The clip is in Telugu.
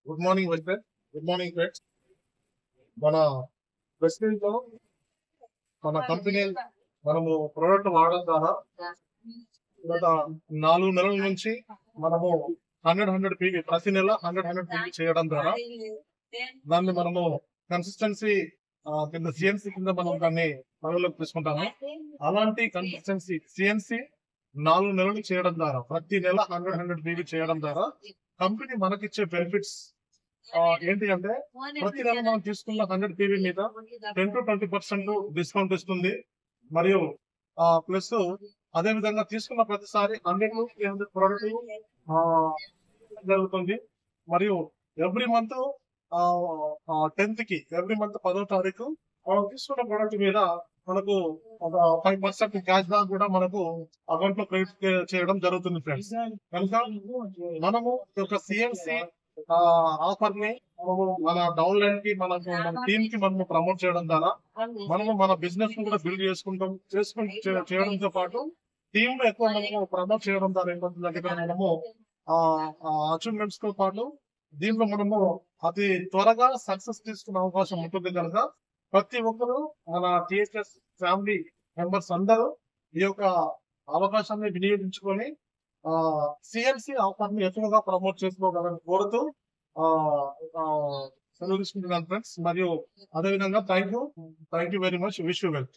Good morning welfare. Good morning friends. మన ప్రెసిడెంట్ లో మన కంపెనీ మనము ప్రోడక్ట్ వాడడం ద్వారా గత 4 నెలల నుంచి మనము 100 పీవీ ప్రతి నెల 100 పీవీ చేయడం ద్వారా దాన్ని మనము కన్సిస్టెన్సీ కింద సిఎన్సి కింద మనం దాన్ని పనులకు తీసుకుంటాము. అలాంటి కన్సిస్టెన్సీ సిఎన్సి 4 నెలలు చేయడం ద్వారా ప్రతి నెల 100 పీవీ చేయడం ద్వారా కంపెనీ మనకిచ్చే బెనిఫిట్స్ ఏంటి అంటే ప్రతి నెల మనం తీసుకున్న 100 పీవీ మీద 10 to 20% డిస్కౌంట్ ఇస్తుంది. మరియు ప్లస్ అదే విధంగా తీసుకున్న ప్రతిసారి 100 to 300 ప్రోడక్ట్ జరుగుతుంది. మరియు ఎవ్రీ మంత్ 10వ తారీఖు మనం తీసుకున్న ప్రోడక్ట్ మీద మనకు ఒక 5% క్యాష్ బ్యాక్ కూడా మనకు అకౌంట్ లో క్రెడిట్ చేయడం జరుగుతుంది ఫ్రెండ్స్. కనుక మనము ఒక సిఎన్సి ఆఫర్ ని మన డౌన్ లైన్ కి మన టీమ్ కి మనము ప్రమోట్ చేయడం ద్వారా మనము మన బిజినెస్ కూడా బిల్డ్ చేయడంతో పాటు టీమ్ లో ఎక్కువ మనము ప్రమోట్ చేయడం ద్వారా ఏమవుతుందంటే ఇక్కడ మనము అచీవ్మెంట్స్ తో పాటు దీంట్లో మనము అతి త్వరగా సక్సెస్ తీసుకునే అవకాశం ఉంటుంది. కనుక ప్రతి ఒక్కరు మన టిఎస్ఎస్ ఫ్యామిలీ మెంబర్స్ అందరూ ఈ యొక్క అవకాశాన్ని వినియోగించుకొని సిఎన్సి ఆఫర్ ని ఎక్కువగా ప్రమోట్ చేసుకోగలని కోరుతూ సెలవు తీసుకుంటున్నాను ఫ్రెండ్స్. మరియు అదేవిధంగా thank you very much. Wish you wealth.